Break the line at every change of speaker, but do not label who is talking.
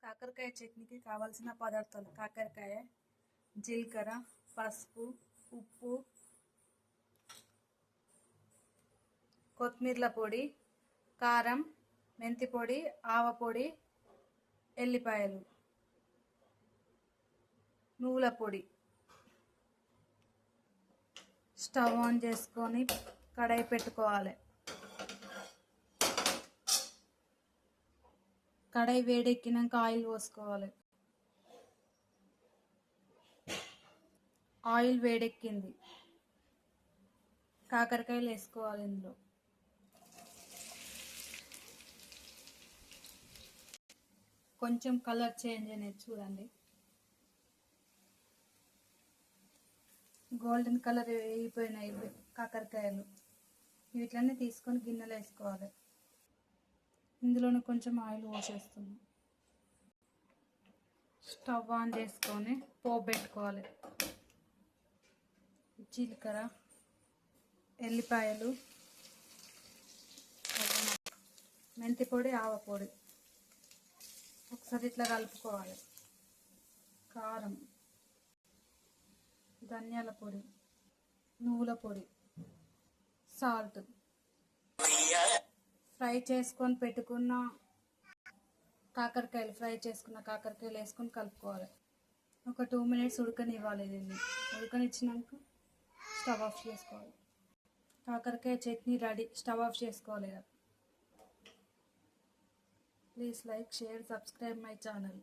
కాకరకాయ చట్నీకి కావాల్సిన పదార్థాలు: కాకరకాయ, జీలకర్ర, పసుపు, ఉప్పు, కొత్తిమీర పొడి, కారం, మెంతి పొడి, ఆవ పొడి, ఎల్లిపాయలు, నువ్వుల పొడి. స్టవ్ ఆన్ చేసుకొని కడాయి పెట్టుకోవాలి. కడాయి వేడెక్కినాక ఆయిల్ పోసుకోవాలి. ఆయిల్ వేడెక్కింది, కాకరకాయలు వేసుకోవాలి. ఇందులో కొంచెం కలర్ చేంజ్ అనేది చూడండి. గోల్డెన్ కలర్ వేగిపోయినాయి కాకరకాయలు. వీటిని తీసుకొని గిన్నెలో వేసుకోవాలి. ఇందులోనే కొంచెం ఆయిల్ పోసేస్తున్నాం. స్టవ్ ఆన్ చేసుకొని పోపు పెట్టుకోవాలి. జీలకర్ర, ఎల్లిపాయలు, మెంతి పొడి, ఆవ పొడి ఒకసారి ఇట్లా కలుపుకోవాలి. కారం, ధనియాల పొడి, నువ్వుల పొడి, సాల్ట్. ఫ్రై చేసుకొని పెట్టుకున్న కాకరకాయలు వేసుకొని కలుపుకోవాలి. ఒక 2 minutes ఉడకనివ్వాలి. దీన్ని ఉడకనిచ్చినాక స్టవ్ ఆఫ్ చేసుకోవాలి. కాకరకాయ చట్నీ రెడీ. స్టవ్ ఆఫ్ చేసుకోవాలి. Please like, share, subscribe my channel.